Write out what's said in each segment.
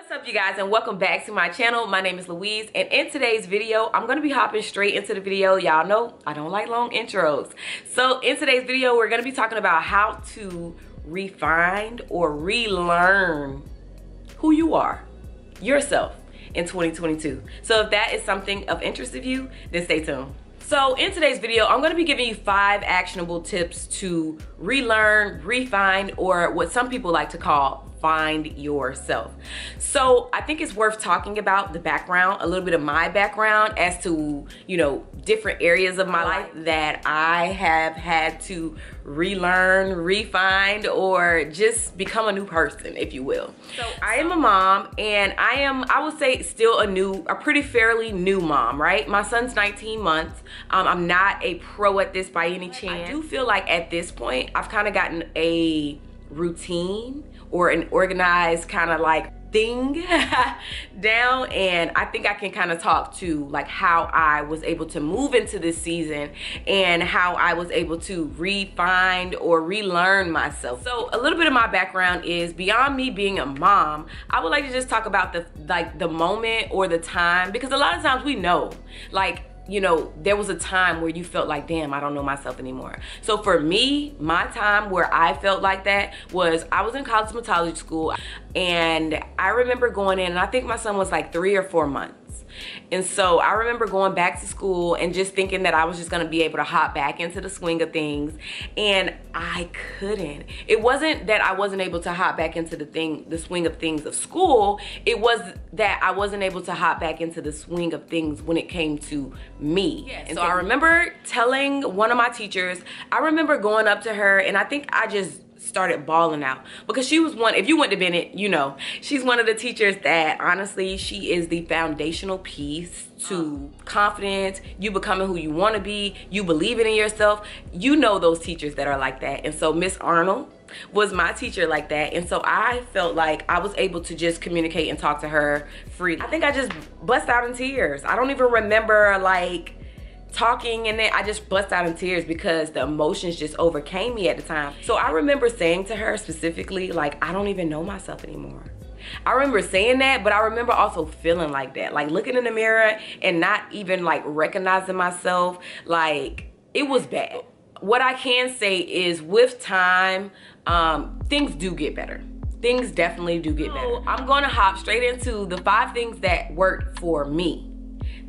What's up, you guys, and welcome back to my channel. My name is Louise, and in today's video I'm going to be hopping straight into the video. Y'all know I don't like long intros. So in today's video we're going to be talking about how to refine or relearn who you are, yourself, in 2022. So if that is something of interest of you, then stay tuned. So in today's video, I'm gonna be giving you 5 actionable tips to relearn, refine, or what some people like to call find yourself. So I think it's worth talking about the background, a little bit of my background as to, you know, different areas of my life that I have had to relearn, refine, or just become a new person, if you will. So I am a mom, and I would say still a pretty fairly new mom, right? My son's 19 months. I'm not a pro at this by any chance. I do feel like at this point, I've kind of gotten a routine or an organized kind of like thing down, and I think I can kind of talk to like how I was able to move into this season and how I was able to refine or relearn myself. So a little bit of my background is beyond me being a mom. I would like to just talk about the moment or the time, because a lot of times we know, like, you know, there was a time where you felt like, damn, I don't know myself anymore. So for me, my time where I felt like that was I was in cosmetology school, and I remember going in, and I think my son was like 3 or 4 months. And so I remember going back to school and just thinking that I was just gonna be able to hop back into the swing of things, and I couldn't. It wasn't that I wasn't able to hop back into the swing of things of school. It was that I wasn't able to hop back into the swing of things when it came to me. Yes. And so I remember telling one of my teachers, I remember going up to her, and I think I just started bawling out, because she was one, if you went to Bennett, you know, she's one of the teachers that honestly, she is the foundational piece to confidence, you becoming who you want to be, you believing in yourself. You know those teachers that are like that. And so Miss Arnold was my teacher like that, and so I felt like I was able to just communicate and talk to her freely. I think I just bust out in tears. I don't even remember like talking, and then I just bust out in tears because the emotions just overcame me at the time. So I remember saying to her specifically, like, I don't even know myself anymore. I remember saying that, but I remember also feeling like that, like looking in the mirror and not even like recognizing myself. Like, it was bad. What I can say is with time, things do get better. Things definitely do get better. I'm gonna hop straight into the 5 things that worked for me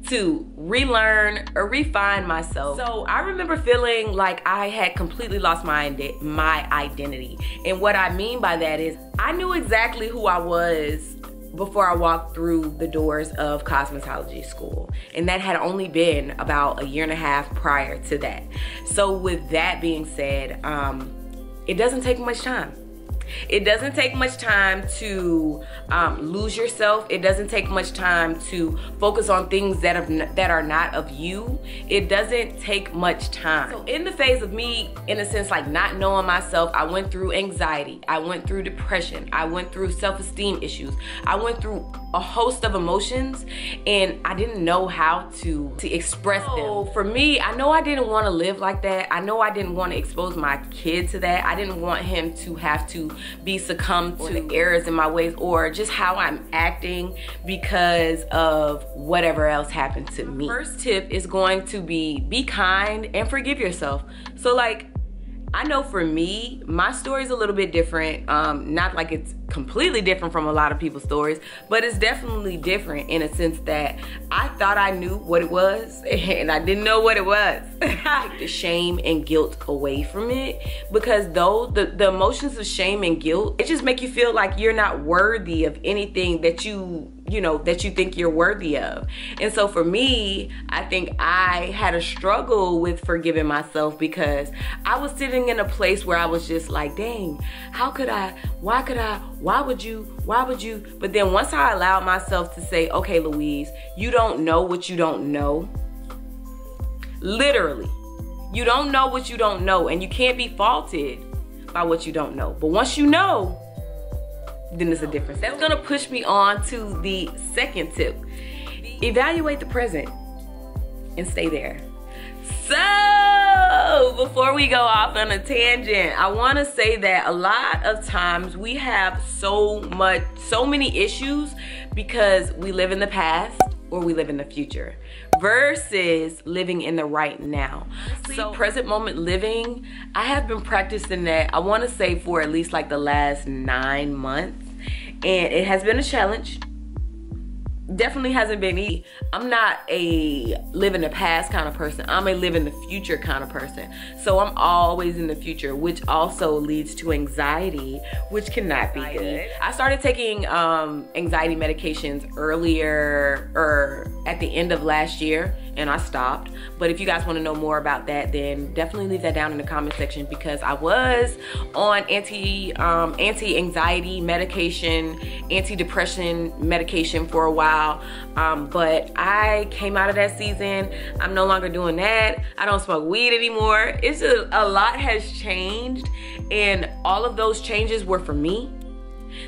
to relearn or refine myself. So I remember feeling like I had completely lost my identity. And what I mean by that is I knew exactly who I was before I walked through the doors of cosmetology school. And that had only been about a 1.5 years prior to that. So with that being said, it doesn't take much time. It doesn't take much time to lose yourself. It doesn't take much time to focus on things that are not of you. It doesn't take much time. So in the phase of me, in a sense, like not knowing myself, I went through anxiety. I went through depression. I went through self-esteem issues. I went through a host of emotions, and I didn't know how to express them. So for me, I know I didn't want to live like that. I know I didn't want to expose my kid to that. I didn't want him to have to be succumbed to the errors in my ways or just how I'm acting because of whatever else happened to me. First tip is going to be kind and forgive yourself. So like, I know for me, my story is a little bit different. Not like it's completely different from a lot of people's stories, but it's definitely different in a sense that I thought I knew what it was, and I didn't know what it was. Take the shame and guilt away from it, because though the emotions of shame and guilt, it just make you feel like you're not worthy of anything that you think you're worthy of. And so for me, I think I had a struggle with forgiving myself, because I was sitting in a place where I was just like, dang, how could I, why could I, why would you? But then once I allowed myself to say, okay, Louise, you don't know what you don't know. Literally, you don't know what you don't know, and you can't be faulted by what you don't know. But once you know, then there's a difference. That's gonna push me on to the second tip. Evaluate the present and stay there. So So before we go off on a tangent, I want to say that a lot of times we have so many issues because we live in the past or we live in the future versus living in the right now. So present moment living, I have been practicing that, I want to say, for at least like the last 9 months, and it has been a challenge. Definitely hasn't been easy. I'm not a live in the past kind of person. I'm a live in the future kind of person. So I'm always in the future, which also leads to anxiety, which cannot be good. I started taking anxiety medications earlier, or at the end of last year, and I stopped. But if you guys want to know more about that, then definitely leave that down in the comment section, because I was on anti-anxiety medication, anti-depression medication for a while. But I came out of that season. I'm no longer doing that. I don't smoke weed anymore. It's a lot has changed, and all of those changes were for me.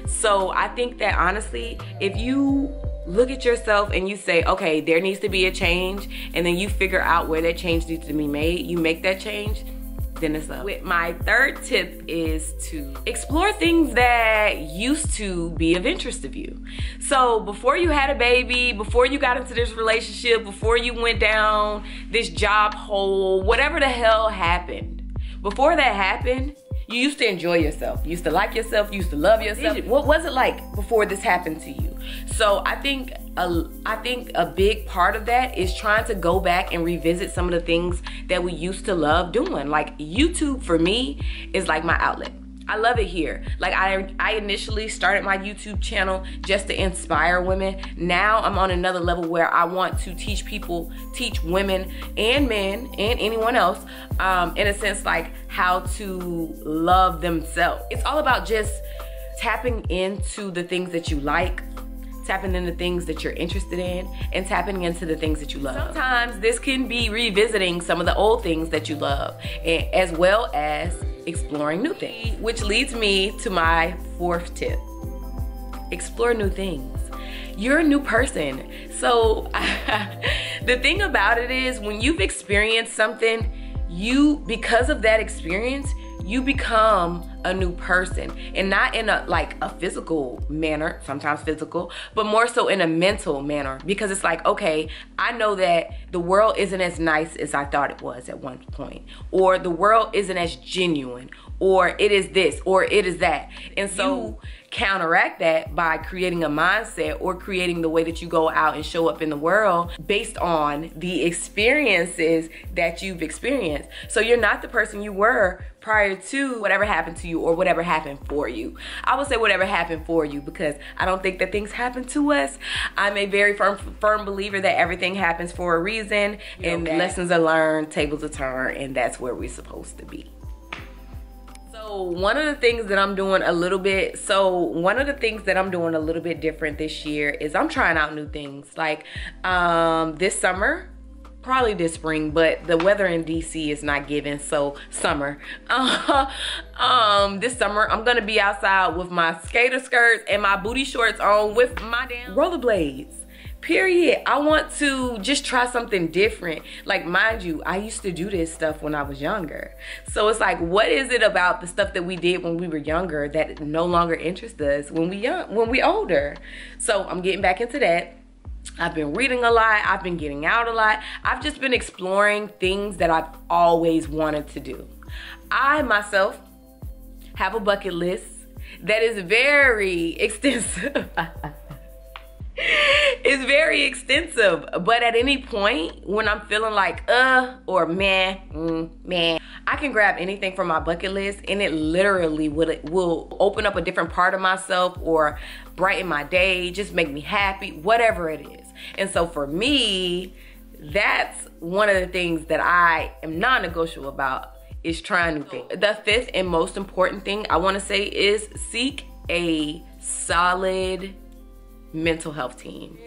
So I think that honestly, if you look at yourself and you say, okay, there needs to be a change, and then you figure out where that change needs to be made, you make that change, then it's up. My third tip is to explore things that used to be of interest of you. So before you had a baby, before you got into this relationship, before you went down this job hole, whatever the hell happened, before that happened, you used to enjoy yourself. You used to like yourself. You used to love yourself. What was it like before this happened to you? So I think a big part of that is trying to go back and revisit some of the things that we used to love doing. Like YouTube for me is like my outlet. I love it here. Like I initially started my YouTube channel just to inspire women. Now I'm on another level where I want to teach people, teach women and men and anyone else, in a sense, like how to love themselves. It's all about just tapping into the things that you like, tapping into things that you're interested in, and tapping into the things that you love. Sometimes this can be revisiting some of the old things that you love, and as well as exploring new things. Which leads me to my fourth tip. Explore new things. You're a new person. So the thing about it is, when you've experienced something, because of that experience, you become a new person, and not in a physical manner, sometimes physical, but more so in a mental manner, because it's like, okay, I know that the world isn't as nice as I thought it was at one point, or the world isn't as genuine, or it is this, or it is that. And so counteract that by creating a mindset or creating the way that you go out and show up in the world based on the experiences that you've experienced. So you're not the person you were prior to whatever happened to you or whatever happened for you. I would say whatever happened for you, because I don't think that things happen to us. I'm a very firm believer that everything happens for a reason, and lessons are learned, tables are turned, and that's where we're supposed to be. So one of the things that I'm doing a little bit different this year is I'm trying out new things. Like this summer, probably this spring, but the weather in DC is not giving, so summer. This summer I'm gonna be outside with my skater skirts and my booty shorts on with my damn rollerblades. Period. I want to just try something different. Like, mind you, I used to do this stuff when I was younger. So it's like, what is it about the stuff that we did when we were younger that no longer interests us when we older? So I'm getting back into that. I've been reading a lot. I've been getting out a lot. I've just been exploring things that I've always wanted to do. I myself have a bucket list that is very extensive. It's very extensive, but at any point when I'm feeling like or man, I can grab anything from my bucket list, and it literally will open up a different part of myself or brighten my day, just make me happy, whatever it is. And so for me, that's one of the things that I am non-negotiable about, is trying new things. The fifth and most important thing I want to say is seek a solid mental health team.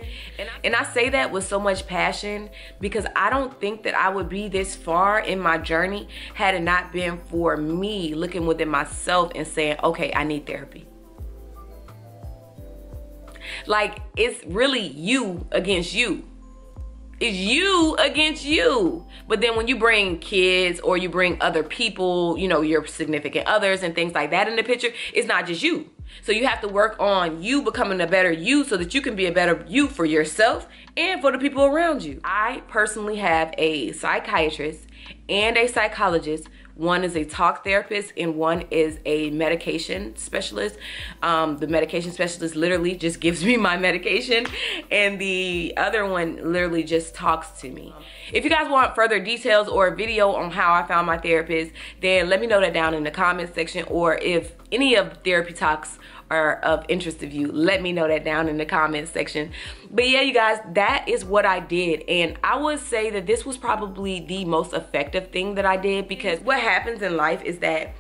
And I say that with so much passion, because I don't think that I would be this far in my journey had it not been for me looking within myself and saying, okay, I need therapy. Like, it's really you against you. It's you against you. But then when you bring kids or you bring other people, you know, your significant others and things like that in the picture, it's not just you. So you have to work on you becoming a better you so that you can be a better you for yourself and for the people around you. I personally have a psychiatrist and a psychologist. One is a talk therapist and one is a medication specialist. The medication specialist literally just gives me my medication and the other one literally just talks to me. If you guys want further details or a video on how I found my therapist, then let me know that down in the comment section, or if any of therapy talks are of interest to you, let me know that down in the comment section. But yeah, you guys, that is what I did, and I would say that this was probably the most effective thing that I did, because what happens in life is that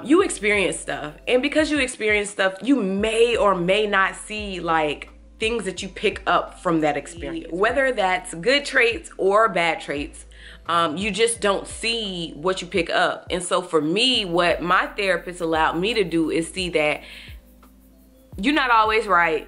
you experience stuff, and because you experience stuff, you may or may not see like things that you pick up from that experience, whether that's good traits or bad traits. You just don't see what you pick up. And so for me, what my therapist allowed me to do is see that you're not always right.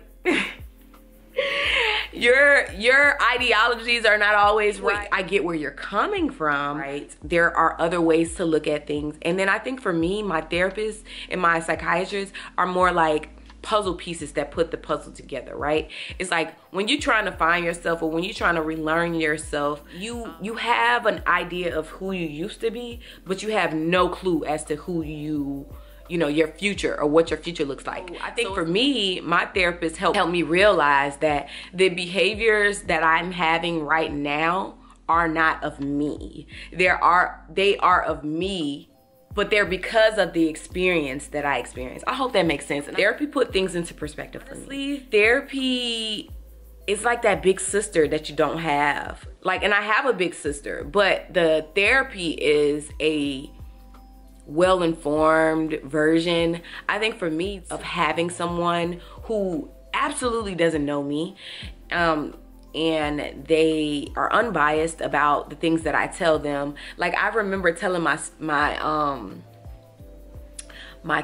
Your ideologies are not always right. I get where you're coming from, right? There are other ways to look at things. And then I think for me, my therapist and my psychiatrist are more like puzzle pieces that put the puzzle together, right? It's like when you're trying to find yourself, or when you're trying to relearn yourself, you have an idea of who you used to be, but you have no clue as to who you know, your future, or what your future looks like. I think for me, my therapist helped me realize that the behaviors that I'm having right now are not of me. They are of me, but they're because of the experience that I experienced. I hope that makes sense. And therapy put things into perspective for me. Therapy is like that big sister that you don't have. Like, and I have a big sister, but the therapy is a well-informed version, I think, for me, of having someone who absolutely doesn't know me, and they are unbiased about the things that I tell them. Like, I remember telling my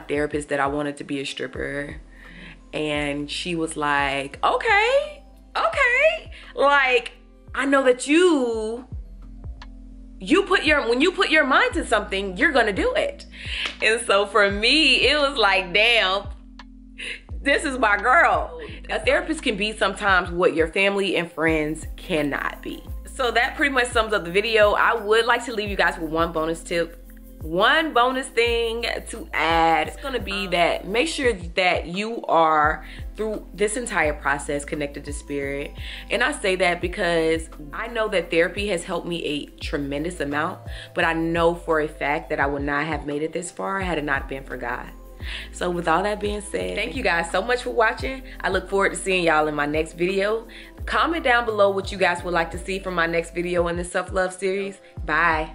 therapist that I wanted to be a stripper, and she was like, okay, like, I know that when you put your mind to something, you're gonna do it. And so for me, it was like, damn, this is my girl. A therapist can be sometimes what your family and friends cannot be. So that pretty much sums up the video. I would like to leave you guys with one bonus tip. One bonus thing to add. It's gonna be that make sure that you are, through this entire process, connected to spirit. And I say that because I know that therapy has helped me a tremendous amount, but I know for a fact that I would not have made it this far had it not been for God. So with all that being said, thank you guys so much for watching. I look forward to seeing y'all in my next video. Comment down below what you guys would like to see from my next video in this self-love series. Bye.